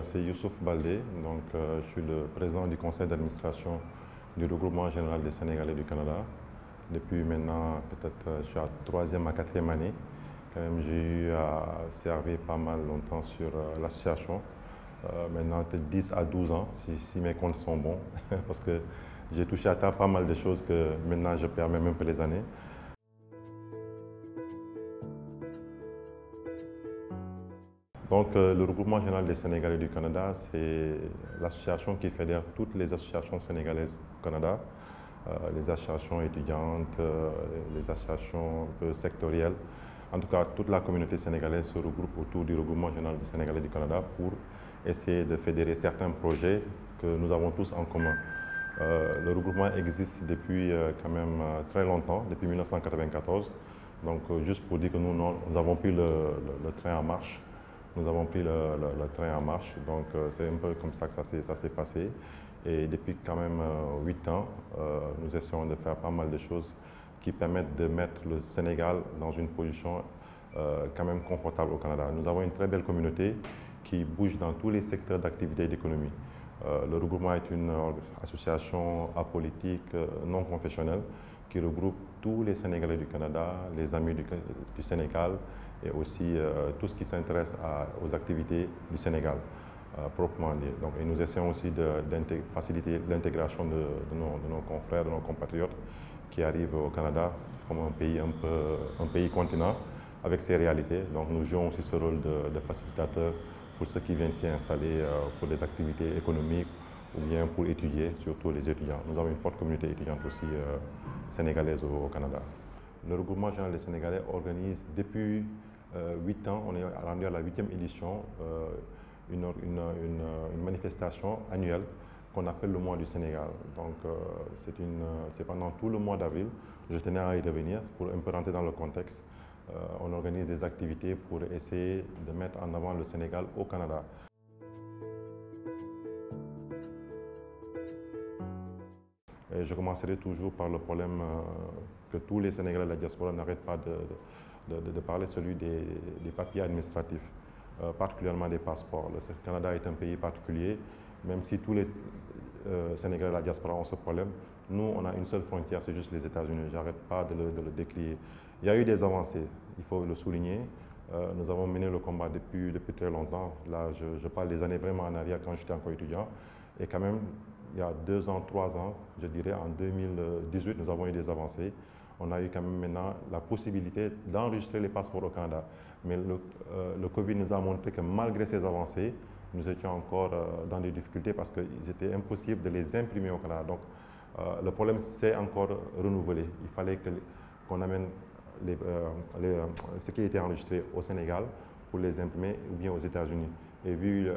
c'est Youssouf Baldé, je suis le président du conseil d'administration du regroupement général des Sénégalais du Canada. Depuis maintenant, peut-être, je suis à troisième à quatrième année. Quand même, j'ai eu à servir pas mal longtemps sur l'association. Maintenant, peut-être 10 à 12 ans, si mes comptes sont bons, parce que j'ai touché à pas mal de choses que maintenant je perds même un peu les années. Le regroupement général des Sénégalais du Canada, c'est l'association qui fédère toutes les associations sénégalaises au Canada, les associations étudiantes, les associations un peu sectorielles. En tout cas, toute la communauté sénégalaise se regroupe autour du regroupement général des Sénégalais du Canada pour essayer de fédérer certains projets que nous avons tous en commun. Le regroupement existe depuis quand même très longtemps, depuis 1994. Juste pour dire que nous avons pris le train en marche. Nous avons pris le train en marche, c'est un peu comme ça que ça s'est passé. Et depuis quand même 8 ans, nous essayons de faire pas mal de choses qui permettent de mettre le Sénégal dans une position quand même confortable au Canada. Nous avons une très belle communauté qui bouge dans tous les secteurs d'activité et d'économie. Le regroupement est une association apolitique, non confessionnelle, qui regroupe tous les Sénégalais du Canada, les amis du Sénégal et aussi tout ce qui s'intéresse aux activités du Sénégal, proprement dit. Et nous essayons aussi de faciliter l'intégration de nos confrères, de nos compatriotes qui arrivent au Canada comme un pays continent avec ses réalités. Donc nous jouons aussi ce rôle de facilitateur pour ceux qui viennent s'y installer pour des activités économiques ou bien pour étudier, surtout les étudiants. Nous avons une forte communauté étudiante aussi sénégalaise au Canada. Le regroupement général des Sénégalais organise depuis 8 ans, on est rendu à la 8e édition, une manifestation annuelle qu'on appelle le mois du Sénégal. C'est pendant tout le mois d'avril. Je tenais à y revenir pour un peu rentrer dans le contexte. On organise des activités pour essayer de mettre en avant le Sénégal au Canada. Et je commencerai toujours par le problème que tous les Sénégalais de la diaspora n'arrêtent pas de parler, celui des papiers administratifs, particulièrement des passeports. Le Canada est un pays particulier, même si tous les Sénégalais de la diaspora ont ce problème. Nous, on a une seule frontière, c'est juste les États-Unis. Je n'arrête pas de le décrier. Il y a eu des avancées, il faut le souligner. Nous avons mené le combat depuis très longtemps. Là, je parle des années vraiment en arrière quand j'étais encore étudiant. Et quand même, il y a 2 ans, 3 ans, je dirais en 2018, nous avons eu des avancées. On a eu quand même maintenant la possibilité d'enregistrer les passeports au Canada. Mais le Covid nous a montré que malgré ces avancées, nous étions encore dans des difficultés parce qu'il était impossible de les imprimer au Canada. Donc le problème s'est encore renouvelé. Il fallait qu'on amène ce qui était enregistré au Sénégal pour les imprimer ou bien aux États-Unis. Et vu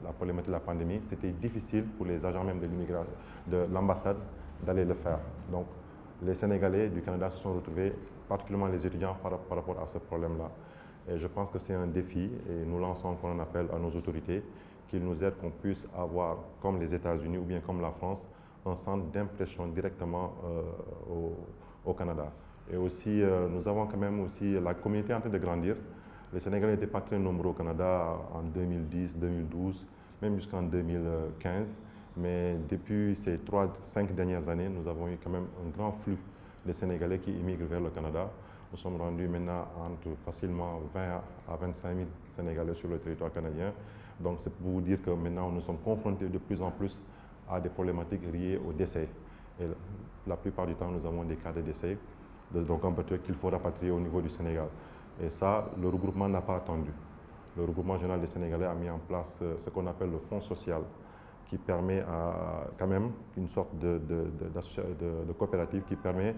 la problématique de la pandémie, c'était difficile pour les agents même de l'ambassade d'aller le faire. Donc les Sénégalais du Canada se sont retrouvés, particulièrement les étudiants, par rapport à ce problème-là. Et je pense que c'est un défi et nous lançons encore un appel à nos autorités qu'ils nous aident, qu'on puisse avoir, comme les États-Unis ou bien comme la France, un centre d'impression directement au Canada. Et aussi, nous avons quand même aussi la communauté en train de grandir. Les Sénégalais n'étaient pas très nombreux au Canada en 2010, 2012, même jusqu'en 2015. Mais depuis ces 3-5 dernières années, nous avons eu quand même un grand flux de Sénégalais qui immigrent vers le Canada. Nous sommes rendus maintenant entre facilement 20 à 25 000 Sénégalais sur le territoire canadien. Donc c'est pour vous dire que maintenant nous sommes confrontés de plus en plus à des problématiques liées au décès. Et la plupart du temps, nous avons des cas de décès, donc un peu qu'il faut rapatrier au niveau du Sénégal. Et ça, le regroupement n'a pas attendu. Le regroupement général des Sénégalais a mis en place ce qu'on appelle le fonds social, qui permet quand même une sorte de coopérative qui permet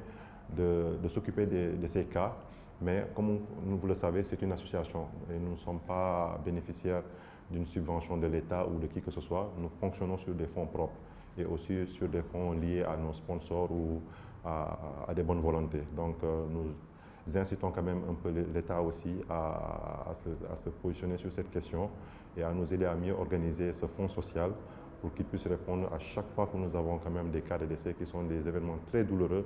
de s'occuper de ces cas. Mais comme vous le savez, c'est une association et nous ne sommes pas bénéficiaires d'une subvention de l'État ou de qui que ce soit. Nous fonctionnons sur des fonds propres et aussi sur des fonds liés à nos sponsors ou à des bonnes volontés. Donc nous incitons quand même un peu l'État aussi à se positionner sur cette question et à nous aider à mieux organiser ce fonds social pour qu'il puisse répondre à chaque fois que nous avons quand même des cas de décès qui sont des événements très douloureux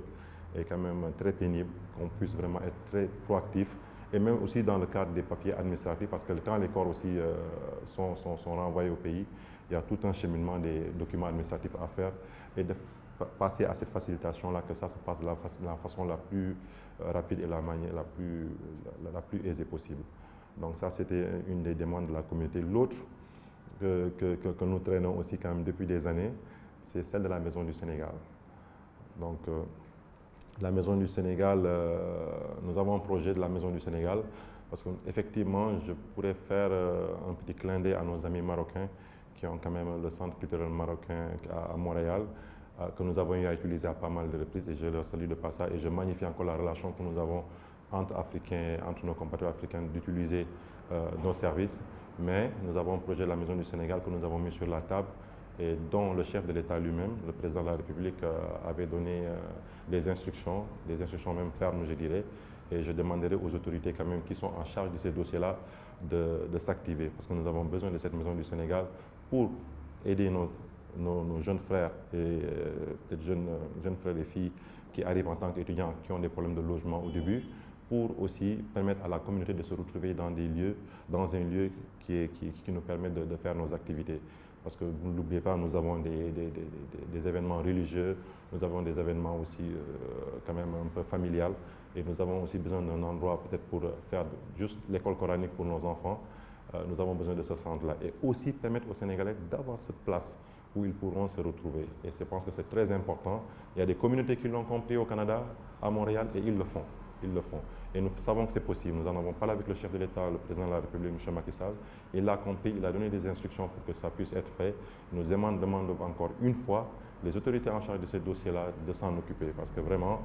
et quand même très pénibles, qu'on puisse vraiment être très proactif et même aussi dans le cadre des papiers administratifs, parce que quand les corps aussi sont renvoyés au pays, il y a tout un cheminement des documents administratifs à faire et de passer à cette facilitation-là, que ça se passe de la façon la plus rapide et la manière la plus aisée possible. Donc ça, c'était une des demandes de la communauté. L'autre que nous traînons aussi quand même depuis des années, c'est celle de la Maison du Sénégal. Donc la Maison du Sénégal, nous avons un projet de la Maison du Sénégal, parce qu'effectivement, je pourrais faire un petit clin d'œil à nos amis marocains qui ont quand même le centre culturel marocain à Montréal, que nous avons eu à utiliser à pas mal de reprises, et je leur salue de passage, et je magnifie encore la relation que nous avons entre Africains, entre nos compatriotes africains, d'utiliser nos services. Mais nous avons un projet de la Maison du Sénégal que nous avons mis sur la table et dont le chef de l'État lui-même, le président de la République, avait donné des instructions même fermes, je dirais. Et je demanderai aux autorités quand même qui sont en charge de ces dossiers-là de s'activer, parce que nous avons besoin de cette Maison du Sénégal pour aider nos jeunes frères et jeunes frères et filles qui arrivent en tant qu'étudiants, qui ont des problèmes de logement au début, pour aussi permettre à la communauté de se retrouver dans un lieu qui nous permet de faire nos activités. Parce que vous n'oubliez pas, nous avons des événements religieux, nous avons des événements aussi quand même un peu familiales, et nous avons aussi besoin d'un endroit peut-être pour faire juste l'école coranique pour nos enfants. Nous avons besoin de ce centre-là, et aussi permettre aux Sénégalais d'avoir cette place où ils pourront se retrouver. Et je pense que c'est très important. Il y a des communautés qui l'ont compris au Canada, à Montréal, et ils le font. Ils le font. Et nous savons que c'est possible. Nous en avons parlé avec le chef de l'État, le président de la République, M. Macky Sall. Il l'a compris, il a donné des instructions pour que ça puisse être fait. Il nous demande encore une fois les autorités en charge de ces dossiers-là de s'en occuper. Parce que vraiment,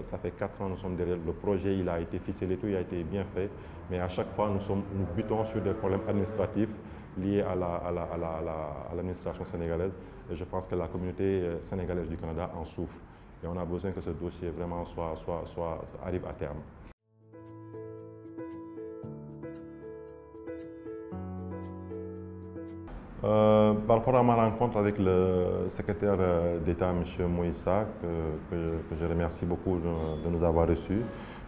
ça fait 4 ans que nous sommes derrière. Le projet, il a été ficelé, tout il a été bien fait. Mais à chaque fois, nous butons sur des problèmes administratifs liés à l'administration sénégalaise. Et je pense que la communauté sénégalaise du Canada en souffre. Et on a besoin que ce dossier vraiment arrive à terme. Par rapport à ma rencontre avec le secrétaire d'État, M. Moïsa, que je remercie beaucoup de nous avoir reçus,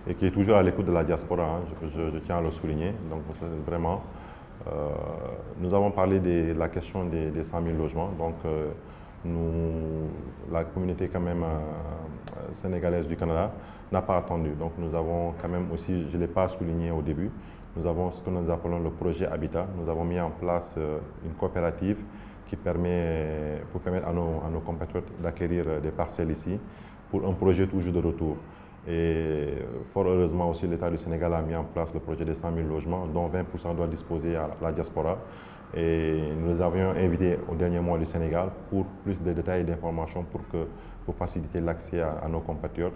et qui est toujours à l'écoute de la diaspora, hein, je tiens à le souligner. Donc vraiment, nous avons parlé de la question des 100 000 logements. Donc la communauté quand même sénégalaise du Canada n'a pas attendu. Donc nous avons quand même aussi, je ne l'ai pas souligné au début, nous avons ce que nous appelons le projet Habitat. Nous avons mis en place une coopérative qui permettre à nos compatriotes d'acquérir des parcelles ici pour un projet toujours de retour. Et fort heureusement aussi, l'État du Sénégal a mis en place le projet des 100 000 logements, dont 20% doit disposer à la diaspora. Et nous les avions invités au dernier mois du Sénégal pour plus de détails et d'informations pour faciliter l'accès à nos compatriotes.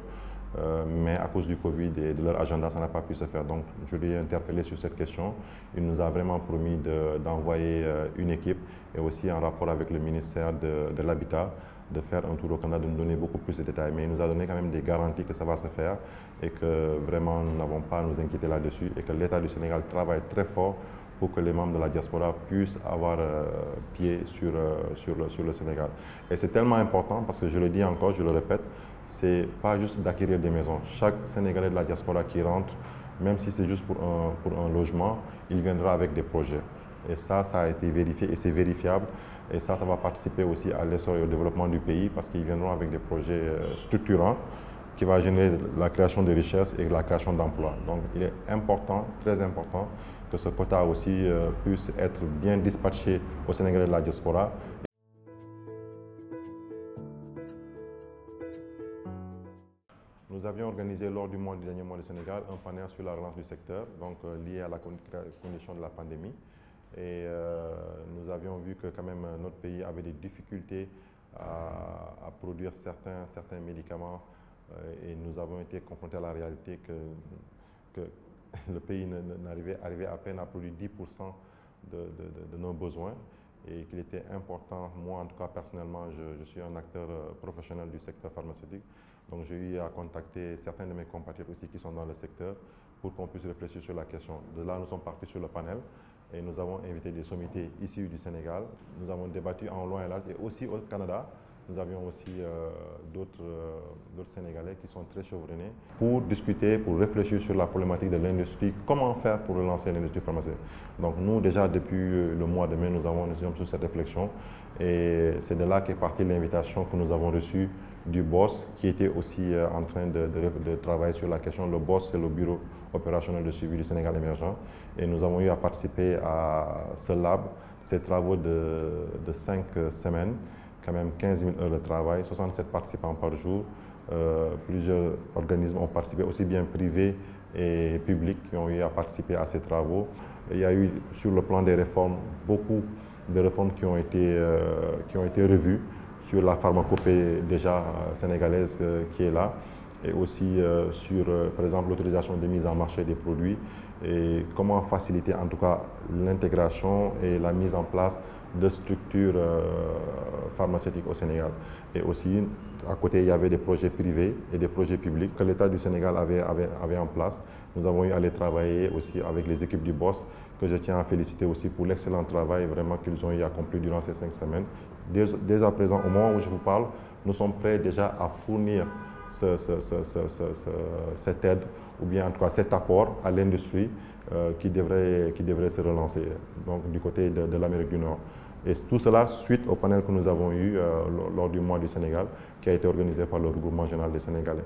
Mais à cause du Covid et de leur agenda, ça n'a pas pu se faire. Donc je l'ai interpellé sur cette question. Il nous a vraiment promis d'envoyer une équipe, et aussi en rapport avec le ministère de l'Habitat, de faire un tour au Canada, de nous donner beaucoup plus de détails. Mais il nous a donné quand même des garanties que ça va se faire, et que vraiment nous n'avons pas à nous inquiéter là-dessus, et que l'État du Sénégal travaille très fort pour que les membres de la diaspora puissent avoir pied sur le Sénégal. Et c'est tellement important, parce que je le dis encore, je le répète, c'est pas juste d'acquérir des maisons. Chaque Sénégalais de la diaspora qui rentre, même si c'est juste pour un logement, il viendra avec des projets. Et ça a été vérifié, et c'est vérifiable. Et ça va participer aussi à l'essor et au développement du pays, parce qu'ils viendront avec des projets structurants qui vont générer la création de richesses et la création d'emplois. Donc il est important, très important, que ce quota aussi puisse être bien dispatché aux Sénégalais de la diaspora. Nous avions organisé lors du dernier mois du Sénégal un panel sur la relance du secteur, donc lié à la condition de la pandémie. Et nous avions vu que quand même notre pays avait des difficultés à produire certains médicaments, et nous avons été confrontés à la réalité que le pays arrivait à peine à produire 10% de nos besoins, et qu'il était important, moi en tout cas personnellement, je suis un acteur professionnel du secteur pharmaceutique, donc j'ai eu à contacter certains de mes compatriotes aussi qui sont dans le secteur pour qu'on puisse réfléchir sur la question. De là, nous sommes partis sur le panel, et nous avons invité des sommités issus du Sénégal. Nous avons débattu en long et large, et aussi au Canada, nous avions aussi d'autres Sénégalais qui sont très chevronnés pour discuter, pour réfléchir sur la problématique de l'industrie, comment faire pour relancer l'industrie pharmaceutique. Donc nous, déjà depuis le mois de mai, nous sommes sur cette réflexion et c'est de là qu'est partie l'invitation que nous avons reçue du BOSS qui était aussi en train de travailler sur la question. Le BOSS, c'est le Bureau opérationnel de suivi du Sénégal émergent et nous avons eu à participer à ce lab, ces travaux de 5 semaines, quand même 15 000 heures de travail, 67 participants par jour. Plusieurs organismes ont participé, aussi bien privés et publics, qui ont eu à participer à ces travaux. Il y a eu, sur le plan des réformes, beaucoup de réformes qui ont été revues sur la pharmacopée déjà sénégalaise qui est là, et aussi sur, par exemple, l'autorisation de mise en marché des produits et comment faciliter en tout cas l'intégration et la mise en place de structures pharmaceutiques au Sénégal. Et aussi, à côté, il y avait des projets privés et des projets publics que l'État du Sénégal avait en place. Nous avons eu à les travailler aussi avec les équipes du BOSS, que je tiens à féliciter aussi pour l'excellent travail vraiment qu'ils ont eu accompli durant ces 5 semaines. Dès à présent, au moment où je vous parle, nous sommes prêts déjà à fournir cette aide, ou bien en tout cas cet apport à l'industrie qui devrait se relancer donc, du côté de l'Amérique du Nord. Et tout cela suite au panel que nous avons eu lors du mois du Sénégal, qui a été organisé par le regroupement général des Sénégalais.